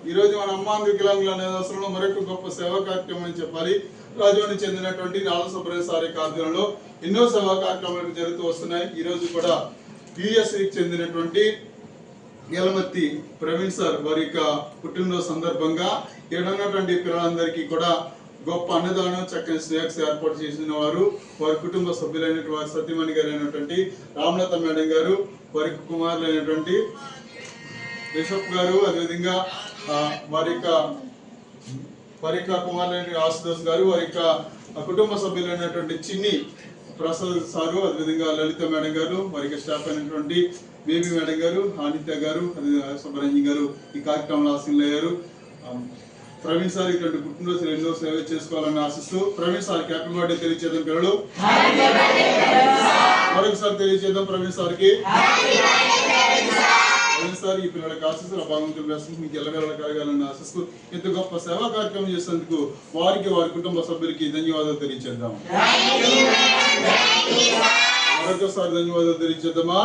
ఈ రోజు మన అమ్మాంధ్ర వికలాంగుల అనాథాశ్రమంలో మరొక గొప్ప సేవా కార్యక్రమం అని చెప్పాలి. రాజమండ్రి చెందినటువంటి నాల సుబ్రహ్మణ్య సార్ ఆధ్వర్యంలో ఎన్నో సేవా కార్యక్రమాలు జరుగుతూ వస్తున్నాయి. ఈ రోజు కూడా యుఎస్ఏకి చెందినటువంటి యలమత్తి ప్రవీణ్ సార్ వారి యొక్క పుట్టినరోజు సందర్భంగా ఇక్కడ ఉన్నటువంటి పిల్లలందరికీ కూడా గొప్ప అన్నదానం, చక్కని స్నాక్స్ ఏర్పాటు చేసిన వారు వారి కుటుంబ సభ్యులైనటువంటి వారి సతీమణి గారు అయినటువంటి రామలత మేడం గారు, వారి కుమారులైనటువంటి బిషప్ గారు, అదేవిధంగా వారి యొక్క కుమారులైన ఆశుతోష్ గారు, వారి యొక్క కుటుంబ సభ్యులైనటువంటి చిన్ని ప్రసాద్ సారు, అదేవిధంగా లలిత మేడం గారు, వారికి స్టాఫ్ అయినటువంటి బేబీ మేడం గారు, ఆదిత్య గారు, సుబ్రహ్మణ్యం గారు ఈ కార్యక్రమంలో ఆశీనులయ్యారు. ప్రవీణ్ సార్ ఇటువంటి పుట్టినరోజు ఎన్నో సేవ చేసుకోవాలని ఆశిస్తూ ప్రవీణ్ సార్ హ్యాపీ బర్త్డే తెలియజేద్దాం. పిల్లలు మరొకసారి తెలియజేద్దాం ప్రవీణ్ సార్కి. ప్రవీణ్ సార్ ఈ పిల్లలకి ఆశిస్తూ భగవంతుడి వేస్తుంది మీకు ఎల్లవేళ కలగాలని ఆశిస్తూ ఇంత గొప్ప సేవా కార్యక్రమం చేసేందుకు వారికి వారి కుటుంబ సభ్యులకి ధన్యవాదాలు తెలియజేద్దాం. మరొకసారి ధన్యవాదాలు తెలియజేద్దామా.